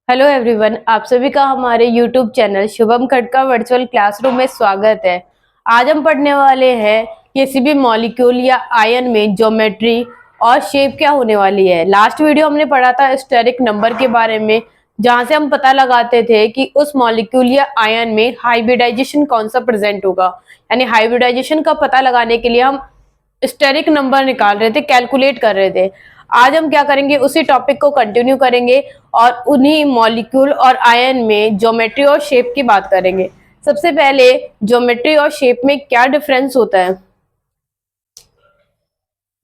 Hello everyone, आप सभी का हमारे यूट्यूब चैनल शुभम खटका वर्चुअल क्लासरूम में स्वागत है। आज हम पढ़ने वाले हैं किसी भी मॉलिक्यूल या आयन में ज्योमेट्री और शेप क्या होने वाली है। लास्ट वीडियो हमने पढ़ा था स्टेरिक नंबर के बारे में, जहां से हम पता लगाते थे कि उस मॉलिक्यूल या आयन में हाइब्रिडाइजेशन कौन सा प्रेजेंट होगा। यानी हाइब्रिडाइजेशन का पता लगाने के लिए हम स्टेरिक नंबर निकाल रहे थे, कैलकुलेट कर रहे थे। आज हम क्या करेंगे, उसी टॉपिक को कंटिन्यू करेंगे और उन्हीं मॉलिक्यूल और आयन में ज्योमेट्री और शेप की बात करेंगे। सबसे पहले ज्योमेट्री और शेप में क्या डिफरेंस होता है।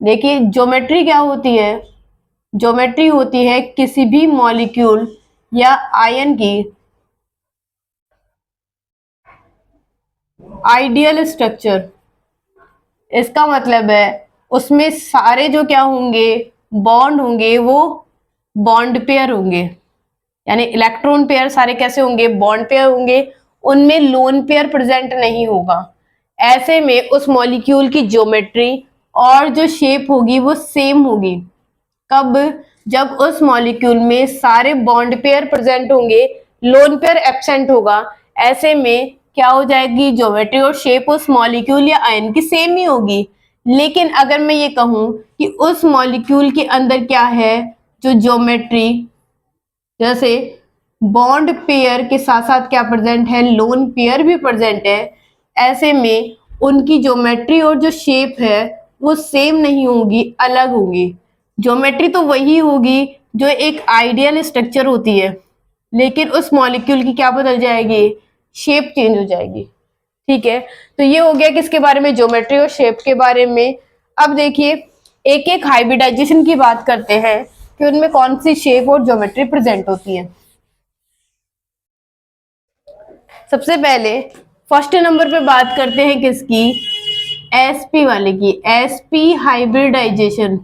देखिए, ज्योमेट्री क्या होती है। ज्योमेट्री होती है किसी भी मॉलिक्यूल या आयन की आइडियल स्ट्रक्चर। इसका मतलब है उसमें सारे जो क्या होंगे, बॉन्ड होंगे, वो बॉन्ड पेयर होंगे। यानी इलेक्ट्रॉन पेयर सारे कैसे होंगे, बॉन्ड पेयर होंगे, उनमें लोन पेयर प्रेजेंट नहीं होगा। ऐसे में उस मॉलिक्यूल की ज्योमेट्री और जो शेप होगी वो सेम होगी। कब? जब उस मॉलिक्यूल में सारे बॉन्ड पेयर प्रेजेंट होंगे, लोन पेयर एब्सेंट होगा। ऐसे में क्या हो जाएगी, ज्योमेट्री और शेप उस मॉलिक्यूल या आयन की सेम ही होगी। लेकिन अगर मैं ये कहूं कि उस मॉलिक्यूल के अंदर क्या है, जो ज्योमेट्री, जैसे बॉन्ड पेयर के साथ साथ क्या प्रेजेंट है, लोन पेयर भी प्रेजेंट है। ऐसे में उनकी ज्योमेट्री और जो शेप है वो सेम नहीं होगी, अलग होगी। ज्योमेट्री तो वही होगी जो एक आइडियल स्ट्रक्चर होती है, लेकिन उस मॉलिक्यूल की क्या बदल जाएगी, शेप चेंज हो जाएगी। ठीक है, तो ये हो गया किसके बारे में, ज्योमेट्री और शेप के बारे में। अब देखिए, एक एक हाइब्रिडाइजेशन की बात करते हैं कि उनमें कौन सी शेप और ज्योमेट्री प्रेजेंट होती है। सबसे पहले फर्स्ट नंबर पे बात करते हैं किसकी, एसपी वाले की, एसपी हाइब्रिडाइजेशन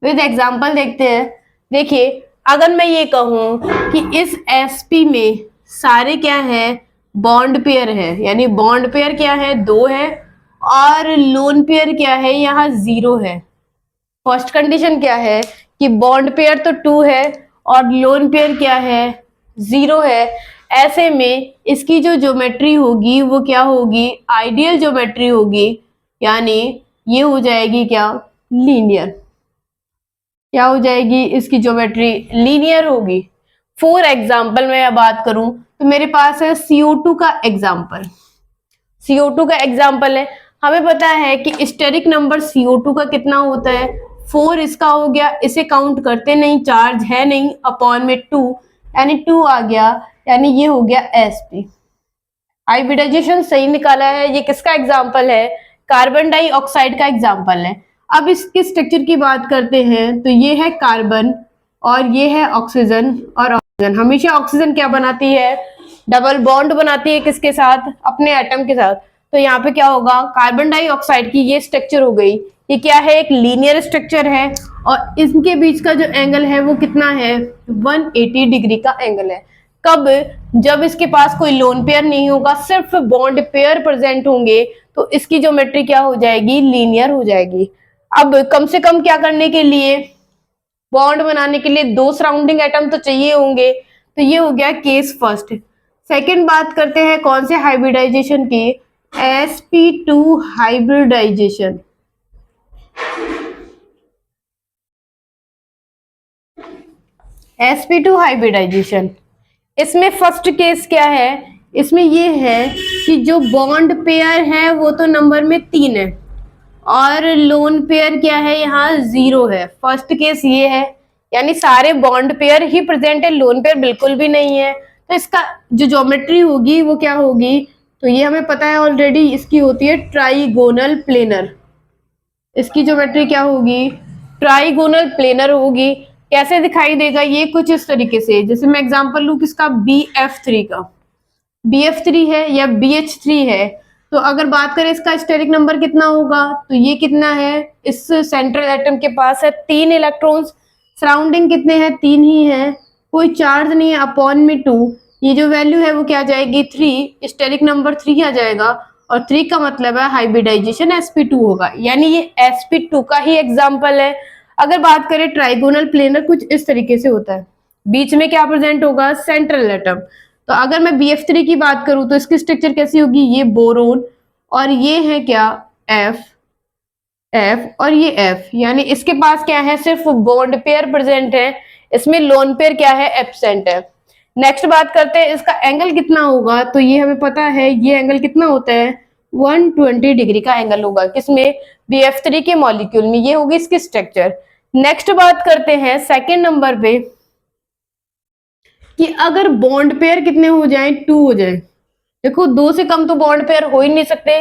विद एग्जांपल देखते हैं। देखिए, अगर मैं ये कहूं कि इस एसपी में सारे क्या है, बॉन्ड पेयर है, यानी बॉन्ड पेयर क्या है, 2 है, और लोन पेयर क्या है, यहाँ 0 है। फर्स्ट कंडीशन क्या है कि बॉन्ड पेयर तो 2 है और लोन पेयर क्या है, 0 है। ऐसे में इसकी जो ज्योमेट्री होगी वो क्या होगी, आइडियल ज्योमेट्री होगी। यानी ये हो जाएगी क्या, लीनियर। क्या हो जाएगी, इसकी ज्योमेट्री लीनियर होगी। फॉर एग्जाम्पल मैं बात करूं तो मेरे पास है CO2 का एग्जाम्पल। CO2 का एग्जाम्पल है, हमें पता है कि स्टेरिक नंबर CO2 का कितना होता है, 4 इसका हो गया। इसे काउंट करते नहीं, चार्ज है नहीं, अपॉन में 2, यानी 2 आ गया। यानी ये हो गया एसपी। हाइब्रिडाइजेशन सही निकाला है। ये किसका एग्जाम्पल है, कार्बन डाइऑक्साइड का एग्जाम्पल है। अब इसके स्ट्रक्चर की बात करते हैं तो ये है कार्बन और ये है ऑक्सीजन। और ऑक्सीजन हमेशा ऑक्सीजन क्या बनाती है, डबल बॉन्ड बनाती है, किसके साथ, अपने एटम के साथ। तो यहाँ पे क्या होगा, कार्बन डाइऑक्साइड की ये स्ट्रक्चर हो गई। ये क्या है, एक लीनियर स्ट्रक्चर है और इनके बीच का जो एंगल है वो कितना है, 180 डिग्री का एंगल है। कब? जब इसके पास कोई लोन पेयर नहीं होगा, सिर्फ बॉन्ड पेयर प्रेजेंट होंगे, तो इसकी ज्योमेट्री क्या हो जाएगी, लीनियर हो जाएगी। अब कम से कम क्या करने के लिए, बॉन्ड बनाने के लिए 2 सराउंडिंग एटम तो चाहिए होंगे। तो ये हो गया केस फर्स्ट। सेकंड बात करते हैं कौन से हाइब्रिडाइजेशन की, sp2 हाइब्रिडाइजेशन। sp2 हाइब्रिडाइजेशन, इसमें फर्स्ट केस क्या है, इसमें ये है कि जो बॉन्ड पेयर है वो तो नंबर में 3 है और लोन पेयर क्या है, यहाँ 0 है। फर्स्ट केस ये है, यानी सारे बॉन्ड पेयर ही प्रेजेंट है, लोन पेयर बिल्कुल भी नहीं है। तो इसका जो ज्योमेट्री होगी वो क्या होगी, तो ये हमें पता है ऑलरेडी, इसकी होती है ट्राइगोनल प्लेनर। इसकी ज्योमेट्री क्या होगी, ट्राइगोनल प्लेनर होगी। कैसे दिखाई देगा ये, कुछ इस तरीके से। जैसे मैं एग्जांपल लूं किसका, BF3 का। BF3 है या BH3 है, तो अगर बात करें इसका स्टेरिक नंबर कितना होगा, तो ये कितना है, इस सेंट्रल एटम के पास है 3 इलेक्ट्रॉन्स, सराउंडिंग कितने हैं, 3 ही है, कोई चार्ज नहीं है, अपॉन में 2। ये जो वैल्यू है वो क्या आ जाएगी, 3, स्टेरिक नंबर 3 आ जाएगा। और 3 का मतलब है हाइब्रिडाइजेशन sp2 होगा, यानी ये sp2 का ही एग्जाम्पल है। अगर बात करें ट्राइगोनल प्लेनर कुछ इस तरीके से होता है, बीच में क्या प्रेजेंट होगा, सेंट्रल एटम। तो अगर मैं BF3 की बात करूं तो इसकी स्ट्रक्चर कैसी होगी, ये बोरोन और ये है क्या, एफ, एफ और ये एफ, यानी इसके पास क्या है, सिर्फ बॉन्ड पेयर प्रेजेंट है, इसमें लोन पेयर क्या है, एब्सेंट है। नेक्स्ट बात करते हैं इसका एंगल कितना होगा, तो ये हमें पता है ये एंगल कितना होता है, 120 डिग्री का एंगल होगा, किसमें, BF3 के मॉलिक्यूल में। ये होगी इसकी स्ट्रक्चर। नेक्स्ट बात करते हैं सेकेंड नंबर पे कि अगर बॉन्ड पेयर कितने हो जाएं, 2 हो जाए। देखो 2 से कम तो बॉन्ड पेयर हो ही नहीं सकते,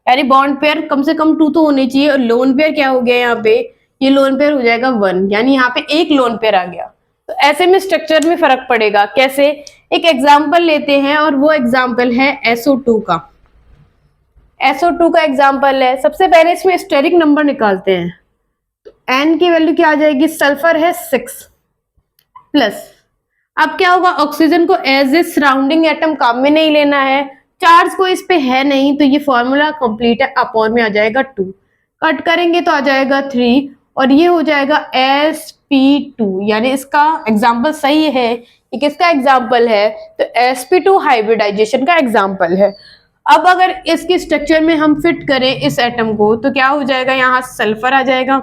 यानी बॉन्ड पेयर कम से कम 2 तो होने चाहिए। और लोन पेयर क्या हो गया यहाँ पे, ये लोन पेयर हो जाएगा 1, यानी यहाँ पे एक लोन पेयर आ गया। तो ऐसे में स्ट्रक्चर में फर्क पड़ेगा। कैसे, एक एग्जाम्पल लेते हैं और वो एग्जाम्पल है SO2 का। SO2 का एग्जाम्पल है, सबसे पहले इसमें स्टेरिक नंबर निकालते हैं। तो N की वैल्यू क्या आ जाएगी, सल्फर है 6 प्लस, अब क्या होगा, ऑक्सीजन को एज ए सराउंडिंग एटम काम में नहीं लेना है, चार्ज को इस पे है नहीं, तो ये फॉर्मूला कंप्लीट है, अपॉन में आ जाएगा 2, कट करेंगे तो आ जाएगा 3 और ये हो जाएगा sp2, यानी इसका एग्जाम्पल सही है। ये किसका एग्जाम्पल है, तो sp2 हाइब्रिडाइजेशन का एग्जाम्पल है। अब अगर इसकी स्ट्रक्चर में हम फिट करें इस एटम को तो क्या हो जाएगा, यहाँ सल्फर आ जाएगा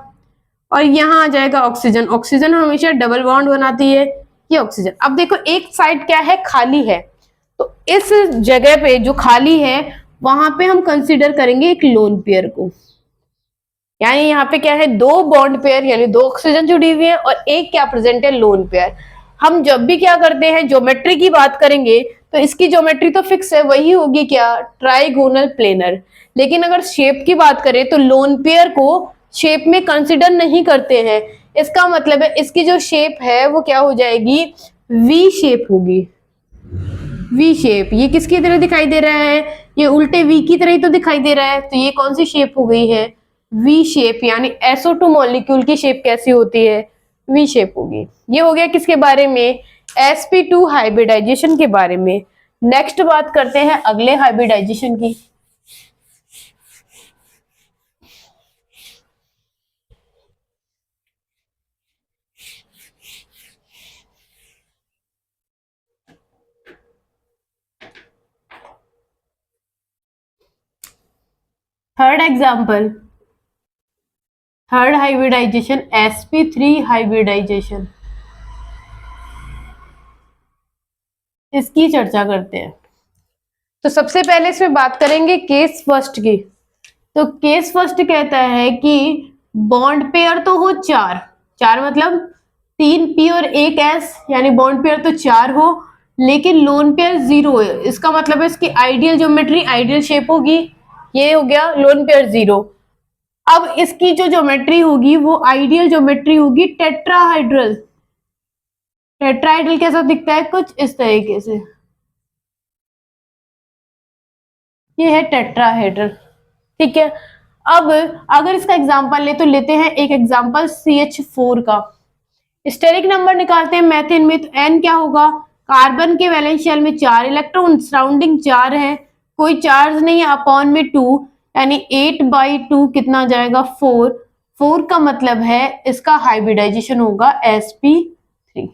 और यहाँ आ जाएगा ऑक्सीजन। ऑक्सीजन हमेशा डबल बॉन्ड बनाती है, ये ऑक्सीजन। अब देखो एक साइड क्या है, खाली है, तो इस जगह पे जो खाली है वहां पे हम कंसीडर करेंगे एक लोन पेयर को, यानी यहाँ पे क्या है, 2 बॉन्ड पेयर यानी 2 ऑक्सीजन जुड़ी हुई है और एक क्या प्रेजेंट है, लोन पेयर। हम जब भी क्या करते हैं, ज्योमेट्री की बात करेंगे तो इसकी ज्योमेट्री तो फिक्स है, वही होगी क्या, ट्राइगोनल प्लेनर। लेकिन अगर शेप की बात करें तो लोन पेयर को शेप में कंसिडर नहीं करते हैं। इसका मतलब है इसकी जो शेप है वो क्या हो जाएगी, वी शेप होगी, वी शेप। ये किसकी तरह दिखाई दे रहा है, ये उल्टे वी की तरह ही तो दिखाई दे रहा है, तो ये कौन सी शेप हो गई है, वी शेप। यानी SO2 मॉलिक्यूल की शेप कैसी होती है, वी शेप होगी। ये हो गया किसके बारे में, sp2 हाइब्रिडाइजेशन के बारे में। नेक्स्ट बात करते हैं अगले हाइब्रिडाइजेशन की। Third example, third hybridisation sp3 hybridisation, इसकी चर्चा करते हैं। तो सबसे पहले इसमें बात करेंगे केस फर्स्ट की। तो केस फर्स्ट कहता है कि बॉन्ड पेयर तो हो 4, 4 मतलब 3 p और 1 s, यानी बॉन्ड पेयर तो 4 हो, लेकिन लोन पेयर 0 है। इसका मतलब है इसकी आइडियल ज्योमेट्री, आइडियल शेप होगी, ये हो गया लोन पेयर 0। अब इसकी जो ज्योमेट्री होगी वो आइडियल ज्योमेट्री होगी टेट्राहाइड्रल। टेट्राहाइड्रल कैसा दिखता है, कुछ इस तरीके से, ये है टेट्राहाइड्रल, ठीक है। अब अगर इसका एग्जांपल ले तो लेते हैं एक एग्जांपल CH4 का। स्टेरिक नंबर निकालते हैं मेथेन में, तो N क्या होगा, कार्बन के वैलेंस शेल में 4 इलेक्ट्रॉन, सराउंडिंग 4 है, कोई चार्ज नहीं है, अपॉन में 2, यानी 8/2 कितना जाएगा, 4। 4 का मतलब है इसका हाइब्रिडाइजेशन होगा sp3,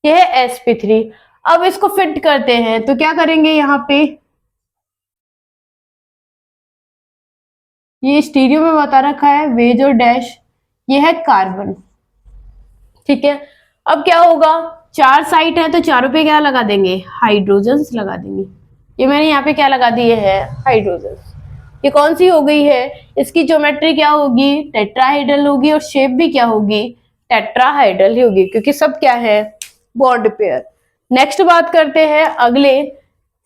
ये है sp3। अब इसको फिट करते हैं तो क्या करेंगे, यहाँ पे ये स्टीरियो में बता रखा है वेज और डैश, ये है कार्बन, ठीक है। अब क्या होगा, 4 साइट है तो चारों पे क्या लगा देंगे, हाइड्रोजन्स लगा देंगे। ये मैंने यहाँ पे क्या लगा दिए है, हाइड्रोजन्स। ये कौन सी हो गई है, इसकी ज्योमेट्री क्या होगी, टेट्राहाइड्रल होगी और शेप भी क्या होगी, टेट्राहाइड्रल ही होगी, क्योंकि सब क्या है, बॉन्ड पेयर। नेक्स्ट बात करते हैं अगले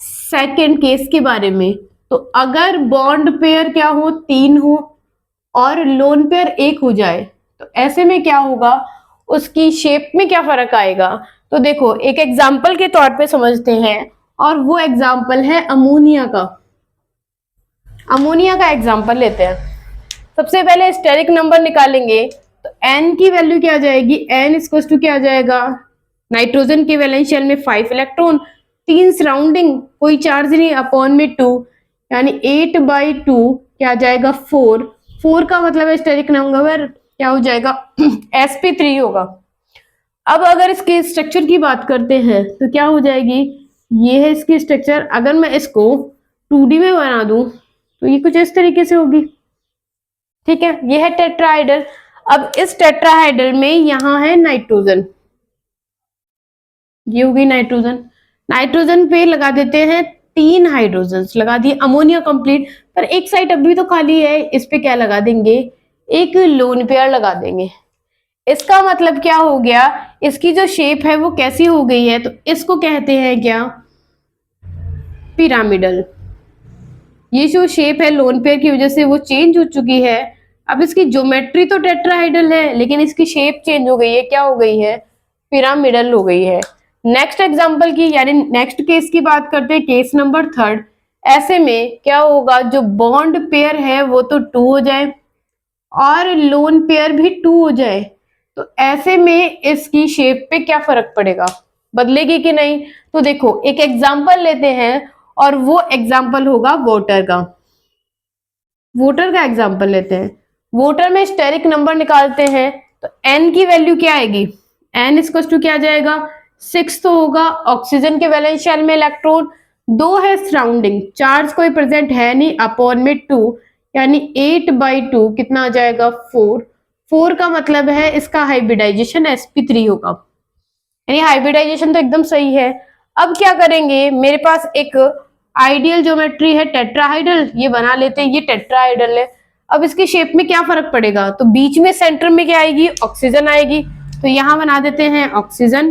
सेकेंड केस के बारे में। तो अगर बॉन्ड पेयर क्या हो, 3 हो और लोन पेयर 1 हो जाए, तो ऐसे में क्या होगा, उसकी शेप में क्या फर्क आएगा। तो देखो एक एग्जाम्पल के तौर पे समझते हैं, और वो एग्जाम्पल है अमोनिया का। अमोनिया का एग्जाम्पल लेते हैं। सबसे पहले स्टेरिक नंबर निकालेंगे, तो N की वैल्यू क्या आ जाएगी, N इक्वल टू क्या आ जाएगा, नाइट्रोजन के वैलेंस शेल में 5 इलेक्ट्रॉन, 3 सराउंडिंग, कोई चार्ज नहीं, अपॉन में 2, यानी 8/2 क्या आ जाएगा, 4। 4 का मतलब है स्टेरिक नंबर, क्या हो जाएगा sp3 होगा। अब अगर इसके स्ट्रक्चर की बात करते हैं तो क्या हो जाएगी, ये है इसकी स्ट्रक्चर। अगर मैं इसको 2D में बना दूं तो ये कुछ इस तरीके से होगी। ठीक है, ये है टेट्राहाइड्रल। अब इस टेट्राहाइड्रल में यहां है नाइट्रोजन, ये होगी नाइट्रोजन। नाइट्रोजन पे लगा देते हैं 3 हाइड्रोजन लगा दिए, अमोनिया कंप्लीट। पर एक साइड अभी तो खाली है, इस पे क्या लगा देंगे, एक लोन पेयर लगा देंगे। इसका मतलब क्या हो गया, इसकी जो शेप है वो कैसी हो गई है, तो इसको कहते हैं क्या, पिरामिडल। ये जो शेप है लोन पेयर की वजह से वो चेंज हो चुकी है। अब इसकी ज्योमेट्री तो टेट्राहाइड्रल है लेकिन इसकी शेप चेंज हो गई है, क्या हो गई है, पिरामिडल हो गई है। नेक्स्ट एग्जांपल की यानी नेक्स्ट केस की बात करते हैं, केस नंबर 3। ऐसे में क्या होगा, जो बॉन्ड पेयर है वो तो 2 हो जाए और लोन पेयर भी 2 हो जाए, तो ऐसे में इसकी शेप पे क्या फर्क पड़ेगा, बदलेगी कि नहीं। तो देखो एक एग्जांपल लेते हैं और वो एग्जांपल होगा वाटर का। वाटर का एग्जांपल लेते हैं। वाटर में स्टेरिक नंबर निकालते हैं तो n की वैल्यू क्या आएगी, n इक्वल टू क्या आ जाएगा, 6 तो होगा। ऑक्सीजन के वैलेंस शेल में इलेक्ट्रॉन 2 है, सराउंडिंग चार्ज कोई प्रेजेंट है नहीं, अपॉन में 2 यानी 8/2 कितना आ जाएगा, 4। 4 का मतलब है इसका हाइब्रिडाइजेशन sp3 होगा, यानी हाइब्रिडाइजेशन तो एकदम सही है। अब क्या करेंगे, मेरे पास एक आइडियल ज्योमेट्री है टेट्राहाइड्रल, ये बना लेते हैं, ये टेट्राहाइड्रल है। अब इसकी शेप में क्या फर्क पड़ेगा, तो बीच में सेंटर में क्या आएगी, ऑक्सीजन आएगी, तो यहां बना देते हैं ऑक्सीजन,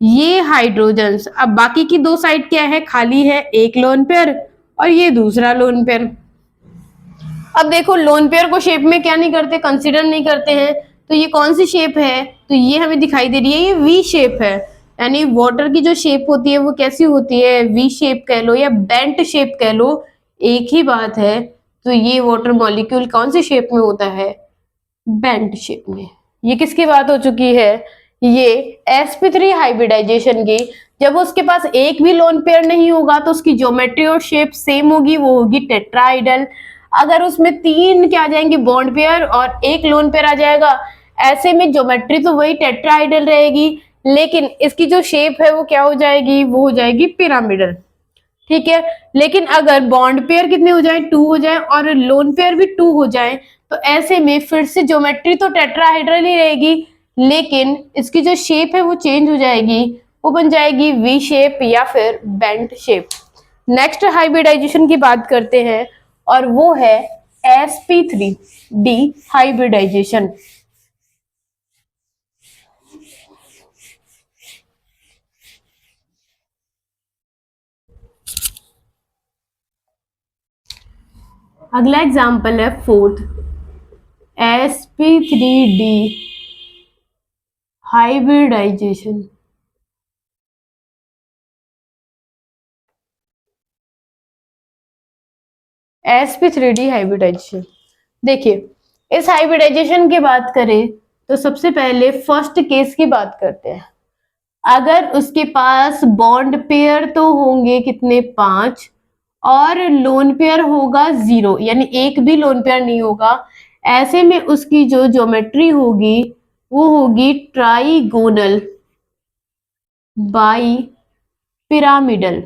ये हाइड्रोजन। अब बाकी की 2 साइड क्या है, खाली है, एक लोन पेयर और ये दूसरा लोन पेयर। अब देखो लोन पेयर को शेप में क्या नहीं करते, कंसीडर नहीं करते हैं, तो ये कौन सी शेप है, तो ये हमें दिखाई दे रही है, ये वी शेप है। यानी वाटर की जो शेप होती है वो कैसी होती है, वी शेप कह लो या बेंट शेप कह लो, एक ही बात है। तो ये वाटर मॉलिक्यूल कौन सी शेप में होता है, बेंट शेप में। ये किसकी बात हो चुकी है, ये sp3 हाइब्रिडाइजेशन की। जब उसके पास एक भी लोन पेयर नहीं होगा तो उसकी ज्योमेट्री और शेप सेम होगी, वो होगी टेट्राहाइड्रल। अगर उसमें 3 क्या आ जाएंगे बॉन्ड पेयर और एक लोन पेयर आ जाएगा, ऐसे में ज्योमेट्री तो वही टेट्राहाइड्रल रहेगी लेकिन इसकी जो शेप है वो क्या हो जाएगी, वो हो जाएगी पिरामिडल। ठीक है, लेकिन अगर बॉन्ड पेयर कितने हो जाए, 2 हो जाए और लोन पेयर भी 2 हो जाए, तो ऐसे में फिर से ज्योमेट्री तो टेट्राहाइड्रल ही रहेगी लेकिन इसकी जो शेप है वो चेंज हो जाएगी, वो बन जाएगी वी शेप या फिर बेंट शेप। नेक्स्ट हाइब्रिडाइजेशन की बात करते हैं और वो है sp3d हाइब्रिडाइजेशन। अगला एग्जांपल है 4th, sp3d hybridisation. sp3d hybridisation, देखिए इस हाइब्रिडाइजेशन की बात करें तो सबसे पहले फर्स्ट केस की बात करते हैं। अगर उसके पास बॉन्ड पेयर तो होंगे कितने, 5 और लोन पेयर होगा 0, यानी एक भी लोन पेयर नहीं होगा, ऐसे में उसकी जो ज्योमेट्री होगी वो होगी ट्राइगोनल बाई पिरामिडल,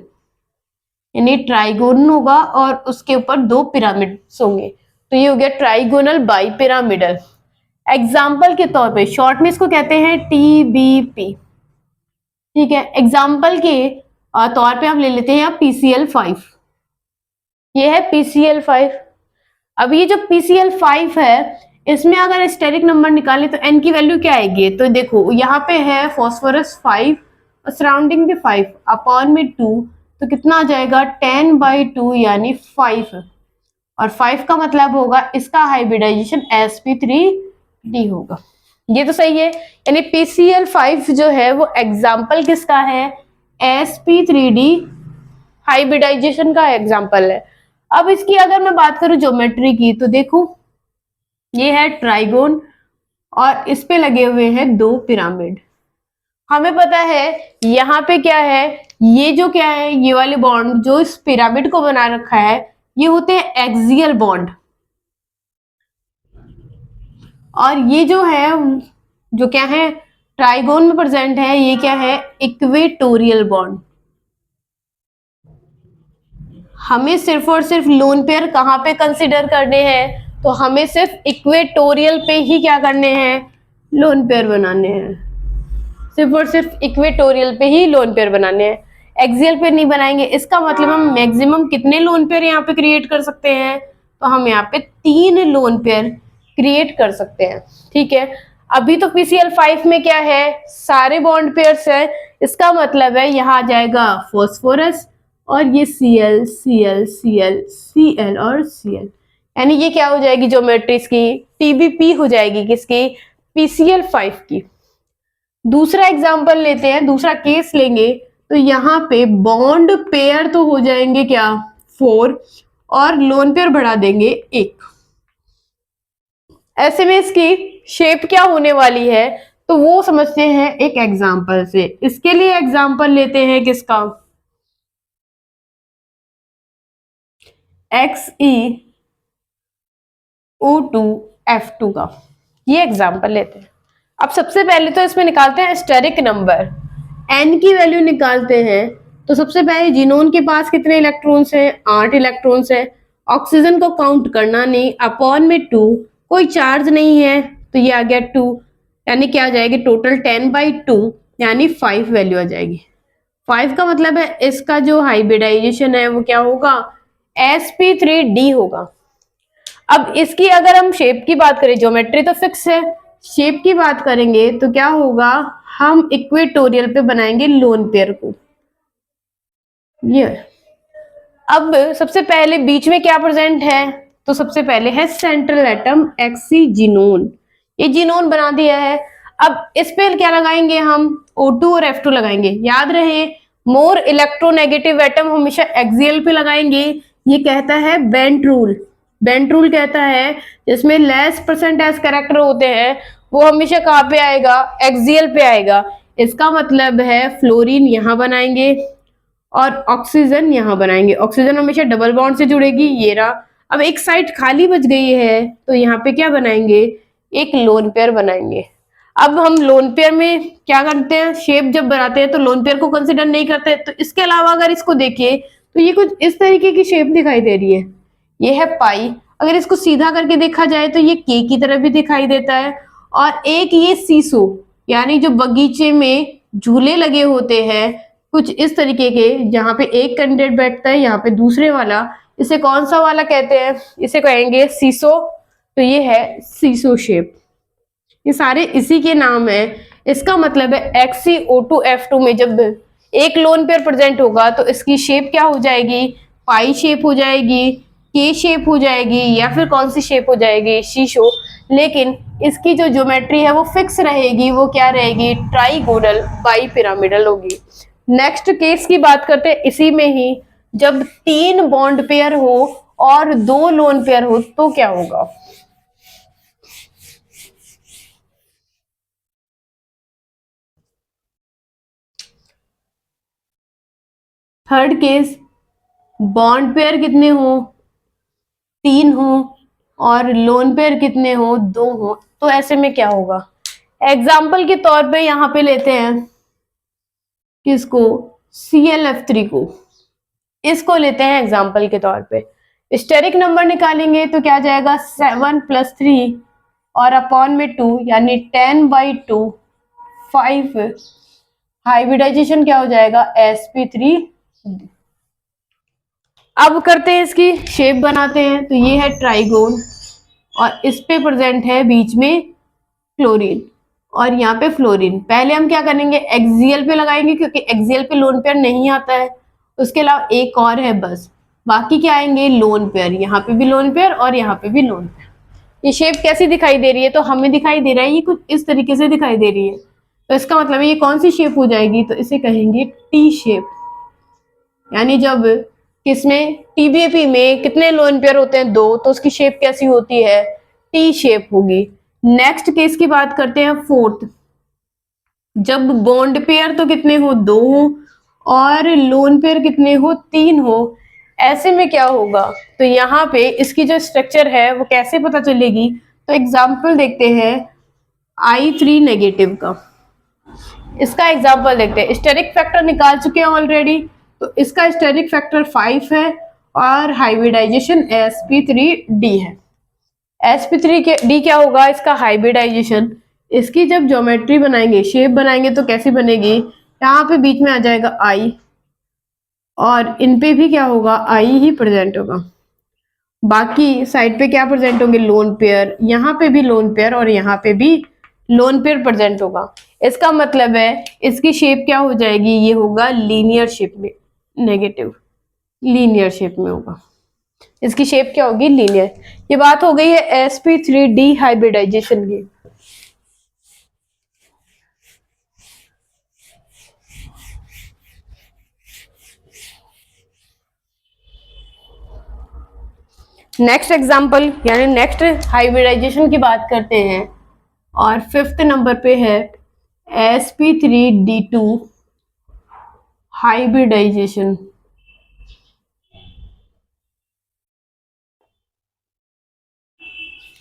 यानी ट्राइगोन होगा और उसके ऊपर 2 पिरामिड्स होंगे, तो ये हो गया ट्राइगोनल बाई पिरामिडल। एग्जाम्पल के तौर पे शॉर्ट में इसको कहते हैं TBP। ठीक है, एग्जाम्पल के तौर पे हम ले लेते हैं PCl5, ये है PCl5। अब ये जो PCl5 है इसमें अगर स्टेरिक नंबर निकालें तो n की वैल्यू क्या आएगी, तो देखो यहाँ पे है फॉस्फोरस 5 और सराउंडिंग भी 5 अपॉन में 2, तो कितना आ जाएगा 10/2 यानी 5, और 5 का मतलब होगा इसका हाइब्रिडाइजेशन sp3d होगा। ये तो सही है, यानी PCl5 जो है वो एग्जाम्पल किसका है, sp3d हाइब्रिडाइजेशन का एग्जाम्पल है। अब इसकी अगर मैं बात करूं ज्योमेट्री की तो देखो ये है ट्राइगोन और इस पे लगे हुए हैं 2 पिरामिड। हमें पता है यहाँ पे क्या है, ये जो क्या है, ये वाले बॉन्ड जो इस पिरामिड को बना रखा है ये होते हैं एक्सियल बॉन्ड। और ये जो है, जो क्या है, ट्राइगोन में प्रेजेंट है, ये क्या है, इक्वेटोरियल बॉन्ड। हमें सिर्फ और सिर्फ लोन पेयर कहाँ पे कंसिडर करने हैं, तो हमें सिर्फ इक्वेटोरियल पे ही क्या करने हैं, लोन पेयर बनाने हैं। सिर्फ और सिर्फ इक्वेटोरियल पे ही लोन पेयर बनाने हैं, एक्सियल पे नहीं बनाएंगे। इसका मतलब हम मैक्सिमम कितने लोन पेयर यहाँ पे क्रिएट कर सकते हैं, तो हम यहाँ पे 3 लोन पेयर क्रिएट कर सकते हैं। ठीक है, अभी तो PCl5 में क्या है, सारे बॉन्ड पेयर्स है। इसका मतलब है यहाँ आ जाएगा फॉस्फोरस और ये Cl Cl Cl Cl और Cl, यानी ये क्या हो जाएगी, ज्योमेट्री इसकी TbP हो जाएगी, किसकी, PCl5 की। दूसरा एग्जाम्पल लेते हैं, दूसरा केस लेंगे, तो यहाँ पे बॉन्ड पेयर तो हो जाएंगे क्या, 4, और लोन पेयर बढ़ा देंगे 1। ऐसे में इसकी शेप क्या होने वाली है, तो वो समझते हैं एक एग्जाम्पल से। इसके लिए एग्जाम्पल लेते हैं किसका, XeO2F2 का, ये एग्जाम्पल लेते हैं। अब सबसे पहले तो इसमें निकालते हैं स्टेरिक नंबर, n की वैल्यू निकालते हैं। तो सबसे पहले जिनोन के पास कितने इलेक्ट्रॉन्स हैं, 8 इलेक्ट्रॉन्स है। ऑक्सीजन को काउंट करना नहीं, अपॉन में 2, कोई चार्ज नहीं है, तो ये आ गया 2, यानी क्या आ जाएगी, टोटल 10/2, यानी 5 वैल्यू आ जाएगी। 5 का मतलब है इसका जो हाइब्रिडाइजेशन है वो क्या होगा, sp3d होगा। अब इसकी अगर हम शेप की बात करें, ज्योमेट्री तो फिक्स है, शेप की बात करेंगे तो क्या होगा, हम इक्वेटोरियल पे बनाएंगे लोन पेयर को। ये अब सबसे पहले बीच में क्या प्रेजेंट है, तो सबसे पहले है सेंट्रल एटम एक्सीजिनोन, ये जिनोन बना दिया है। अब इस पे क्या लगाएंगे हम, O2 और F2 लगाएंगे। याद रहे, मोर इलेक्ट्रोनेगेटिव एटम हमेशा एक्सियल पे लगाएंगे, ये कहता है बेंट रूल। बेंट रूल कहता है जिसमें लेस % कैरेक्टर होते हैं वो हमेशा कहाँ पे आएगा, एक्सियल पे आएगा। इसका मतलब है फ्लोरीन यहाँ बनाएंगे और ऑक्सीजन यहाँ बनाएंगे। ऑक्सीजन हमेशा डबल बॉन्ड से जुड़ेगी, ये रहा। अब एक साइड खाली बच गई है, तो यहाँ पे क्या बनाएंगे, एक लोन पेयर बनाएंगे। अब हम लोन पेयर में क्या करते हैं, शेप जब बनाते हैं तो लोन पेयर को कंसिडर नहीं करते। तो इसके अलावा अगर इसको देखिए तो ये कुछ इस तरीके की शेप दिखाई दे रही है, ये है पाई। अगर इसको सीधा करके देखा जाए तो ये के की तरह भी दिखाई देता है। और एक ये सीसो, यानी जो बगीचे में झूले लगे होते हैं कुछ इस तरीके के, जहां पे एक कैंडिडेट बैठता है, यहाँ पे दूसरे वाला, इसे कौन सा वाला कहते हैं, इसे कहेंगे सीसो। तो ये है सीसो शेप, ये सारे इसी के नाम है। इसका मतलब है XeO2F2 में जब एक लोन पेयर प्रेजेंट होगा तो इसकी शेप क्या हो जाएगी, पाई शेप हो जाएगी, के शेप हो जाएगी, या फिर कौन सी शेप हो जाएगी, शीशो। लेकिन इसकी जो ज्योमेट्री है वो फिक्स रहेगी, वो क्या रहेगी, ट्राइगोनल बाई पिरामिडल होगी। नेक्स्ट केस की बात करते हैं इसी में ही, जब 3 बॉन्ड पेयर हो और 2 लोन पेयर हो तो क्या होगा। थर्ड केस, बॉन्ड पेयर कितने हो, 3 हो, और लोन पेयर कितने हो, 2 हो, तो ऐसे में क्या होगा। एग्जाम्पल के तौर पे यहां पे लेते हैं किसको, ClF3 को, इसको लेते हैं एग्जाम्पल के तौर पे। स्टेरिक नंबर निकालेंगे तो क्या जाएगा, 7 + 3 और अपॉन में 2, यानी 10/2, 5। हाइब्रिडाइजेशन क्या हो जाएगा, sp3। अब करते हैं इसकी शेप बनाते हैं, तो ये है ट्राइगोन और इस पे प्रेजेंट है बीच में क्लोरीन और यहाँ पे फ्लोरीन। पहले हम क्या करेंगे, एक्सियल पे लगाएंगे क्योंकि एक्सियल पे लोन पेयर नहीं आता है। उसके अलावा एक और है बस, बाकी क्या आएंगे, लोन पेयर। यहाँ पे भी लोन पेयर और यहाँ पे भी लोन पेयर। ये शेप कैसी दिखाई दे रही है, तो हमें दिखाई दे रहा है ये कुछ इस तरीके से दिखाई दे रही है। तो इसका मतलब ये कौन सी शेप हो जाएगी, तो इसे कहेंगे टी शेप। यानी जब किसमें, TbP में कितने लोन पेयर होते हैं, 2, तो उसकी शेप कैसी होती है, टी शेप होगी। नेक्स्ट केस की बात करते हैं, फोर्थ, जब बॉन्ड पेयर तो कितने हो, 2 हो, और लोन पेयर कितने हो, 3 हो। ऐसे में क्या होगा, तो यहाँ पे इसकी जो स्ट्रक्चर है वो कैसे पता चलेगी, तो एग्जाम्पल देखते हैं I3 नेगेटिव का। इसका एग्जाम्पल देखते हैं। स्टेरिक फैक्टर निकाल चुके हैं ऑलरेडी, तो इसका स्टेरिक फैक्टर 5 है और हाइब्रिडाइजेशन sp3d है। sp3d क्या होगा? इसका हाइब्रिडाइजेशन। इसकी जब ज्योमेट्री बनाएंगे, शेप बनाएंगे, तो कैसी बनेगी? यहाँ पे बीच में आ जाएगा I और इन पे भी क्या होगा? I ही प्रेजेंट होगा। बाकी साइड पे क्या प्रेजेंट होंगे? Lone pair. यहाँ पे भी लोन पेयर और यहाँ पे भी लोन पेयर प्रेजेंट होगा। इसका मतलब है इसकी शेप क्या हो जाएगी? ये होगा लीनियर शेप में, नेगेटिव लीनियर शेप में होगा। इसकी शेप क्या होगी? लीनियर। ये बात हो गई है sp3d हाइब्रिडाइजेशन की। नेक्स्ट एग्जांपल यानी नेक्स्ट हाइब्रिडाइजेशन की बात करते हैं और 5th नंबर पे है sp3d2 हाइब्रिडाइजेशन।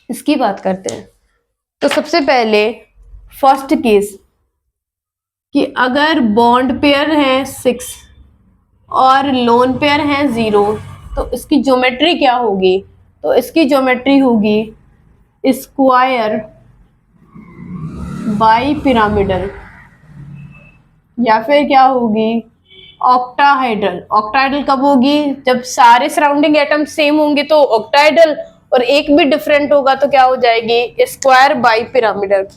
इसकी बात करते हैं। तो सबसे पहले फर्स्ट केस कि अगर बॉन्ड पेयर है 6 और लोन पेयर है 0, तो इसकी ज्योमेट्री क्या होगी? तो इसकी ज्योमेट्री होगी स्क्वायर बाई पिरामिडल, या फिर क्या होगी? ऑक्टाहाइड्रल। ऑक्टाहाइड्रल कब होगी? जब सारे सराउंडिंग एटम सेम होंगे तो ऑक्टाहाइड्रल, और एक भी डिफरेंट होगा तो क्या हो जाएगी? Square bi pyramidal.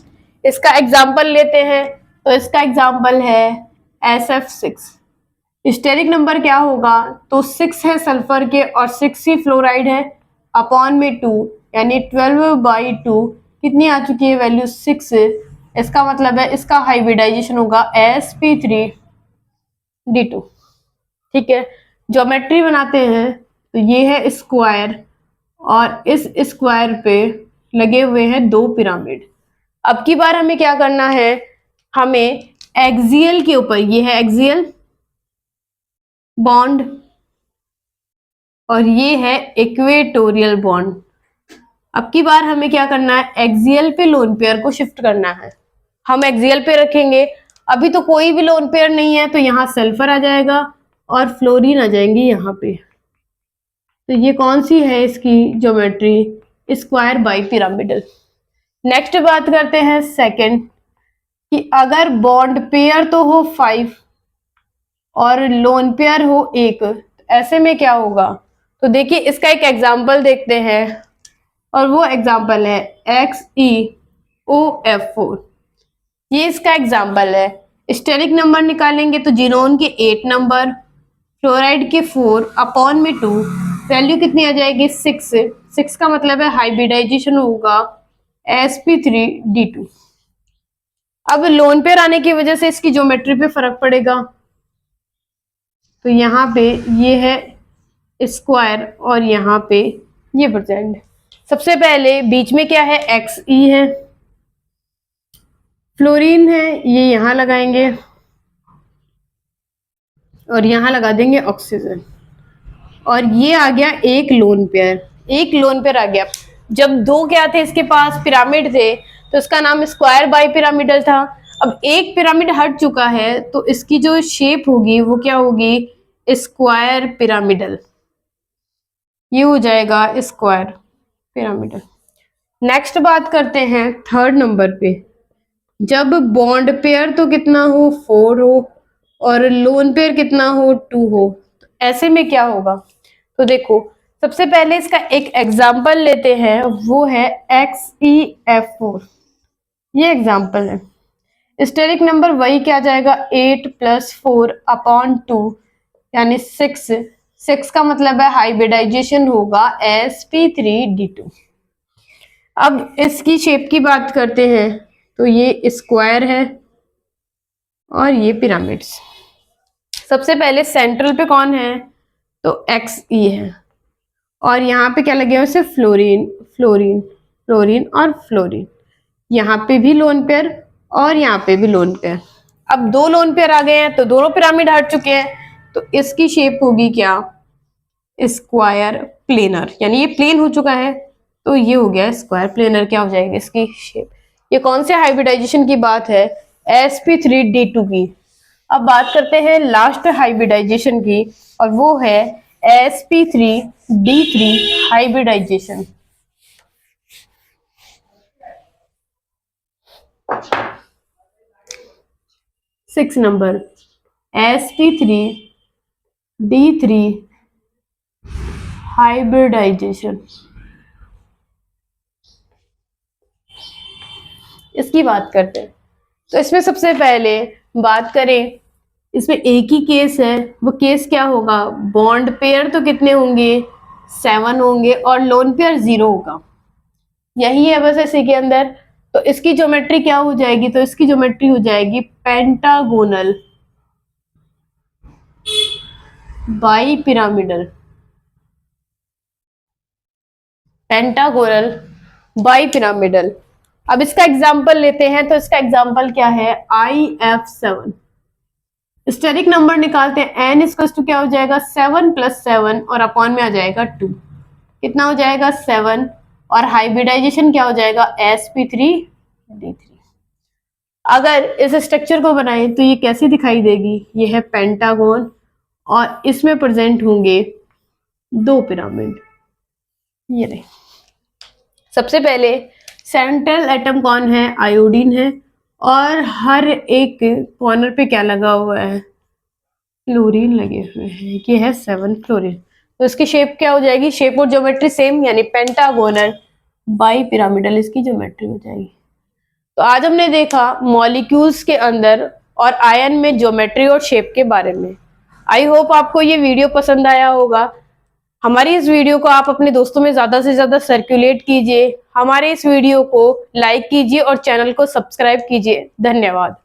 इसका एग्जांपल लेते हैं, तो इसका एग्जांपल है SF6। स्टेरिक नंबर क्या होगा? तो 6 है सल्फर के और 6 ही फ्लोराइड है, अपॉन में 2 यानी 12/2 कितनी आ चुकी है वैल्यू? 6। इसका मतलब है इसका हाइब्रिडाइजेशन होगा sp3d2। ठीक है, ज्योमेट्री बनाते हैं तो ये है स्क्वायर और इस स्क्वायर पे लगे हुए हैं 2 पिरामिड। अब की बार हमें क्या करना है? हमें एक्सियल के ऊपर, ये है एक्सियल बॉन्ड और ये है इक्वेटोरियल बॉन्ड। अब की बार हमें क्या करना है? एक्सियल पे लोन पेयर को शिफ्ट करना है। हम एक्सियल पे रखेंगे। अभी तो कोई भी लोन पेयर नहीं है, तो यहाँ सल्फर आ जाएगा और फ्लोरीन आ जाएंगी यहाँ पे। तो ये कौन सी है इसकी geometry? Square bi pyramidal. Next बात करते हैं सेकंड कि अगर बॉन्ड पेयर तो हो 5 और लोन पेयर हो 1, तो ऐसे में क्या होगा? तो देखिए इसका एक एग्जाम्पल देखते हैं और वो एग्जाम्पल है XeOF4। ये इसका एग्जाम्पल है। स्टेरिक नंबर निकालेंगे तो जीनोन के 8 नंबर, फ्लोराइड के 4 अपॉन में 2, वैल्यू कितनी आ जाएगी? 6। 6 का मतलब है हाइब्रिडाइजेशन होगा sp3d2। अब लोन पेयर आने की वजह से इसकी ज्योमेट्री पे फर्क पड़ेगा। तो यहाँ पे ये है स्क्वायर और यहाँ पे ये प्रेजेंट। सबसे पहले बीच में क्या है? Xe है, फ्लोरीन है, ये यहाँ लगाएंगे और यहाँ लगा देंगे ऑक्सीजन, और ये आ गया एक लोन पेयर। एक लोन पेयर आ गया। जब 2 क्या थे इसके पास? पिरामिड थे, तो इसका नाम स्क्वायर बाई पिरामिडल था। अब एक पिरामिड हट चुका है तो इसकी जो शेप होगी वो क्या होगी? Square pyramidal. ये हो जाएगा स्क्वायर पिरामिडल। नेक्स्ट बात करते हैं 3rd नंबर पे। जब बॉन्ड पेयर तो कितना हो? 4 हो और लोन पेयर कितना हो? 2 हो। तो ऐसे में क्या होगा? तो देखो सबसे पहले इसका एक एग्जाम्पल लेते हैं, वो है XeF4। ये एग्जाम्पल है। स्टेरिक नंबर वही क्या जाएगा? 8 + 4 अपॉन 2 यानी 6। 6 का मतलब है हाइब्रिडाइजेशन होगा sp3d2। अब इसकी शेप की बात करते हैं तो ये स्क्वायर है और ये पिरामिड्स। सबसे पहले सेंट्रल पे कौन है? तो Xe है और यहाँ पे क्या लगे हुए? सिर्फ फ्लोरीन, फ्लोरीन, फ्लोरीन और फ्लोरीन। यहाँ पे भी लोन पेयर और यहाँ पे भी लोन पेयर। अब 2 लोन पेयर आ गए हैं तो दोनों पिरामिड हट चुके हैं, तो इसकी शेप होगी क्या? स्क्वायर प्लेनर, यानी ये प्लेन हो चुका है। तो ये हो गया स्क्वायर प्लेनर। क्या हो जाएगी इसकी शेप। ये कौन से हाइब्रिडाइजेशन की बात है, sp3d2 की। अब बात करते हैं लास्ट हाइब्रिडाइजेशन की, और वो है sp3d3 hybridisation. 6 number sp3d3 hybridisation, इसकी बात करते हैं। तो इसमें सबसे पहले बात करें, इसमें एक ही केस है। वो केस क्या होगा, बॉन्ड पेयर तो कितने होंगे, 7 होंगे, और लोन पेयर 0 होगा। यही है बस इसी के अंदर। तो इसकी ज्योमेट्री क्या हो जाएगी, तो इसकी ज्योमेट्री हो जाएगी pentagonal bi pyramidal. Pentagonal bi pyramidal. अब इसका एग्जाम्पल लेते हैं, तो इसका एग्जाम्पल क्या है, IF7। स्टेरिक नंबर निकालते हैं, n इक्वल टू क्या हो जाएगा, 7 + 7 और अपॉन में आ जाएगा 2। कितना हो जाएगा 7, और हाइब्रिडाइजेशन क्या हो जाएगा sp3d3। अगर इस स्ट्रक्चर को बनाएं तो ये कैसी दिखाई देगी, ये है पेंटागन और इसमें प्रेजेंट होंगे 2 पिरामिड। ये रहे। सबसे पहले सेंट्रल एटम कौन है, आयोडीन है, और हर एक कॉर्नर पे क्या लगा हुआ है, फ्लोरीन लगे हुए हैं। ये है 7 फ्लोरीन। तो इसकी शेप क्या हो जाएगी, शेप और ज्योमेट्री सेम, यानी पेंटागोनल बाई पिरामिडल इसकी ज्योमेट्री हो जाएगी। तो आज हमने देखा मॉलिक्यूल्स के अंदर और आयन में ज्योमेट्री और शेप के बारे में। आई होप आपको ये वीडियो पसंद आया होगा। हमारी इस वीडियो को आप अपने दोस्तों में ज्यादा से ज्यादा सर्कुलेट कीजिए, हमारे इस वीडियो को लाइक कीजिए और चैनल को सब्सक्राइब कीजिए। धन्यवाद।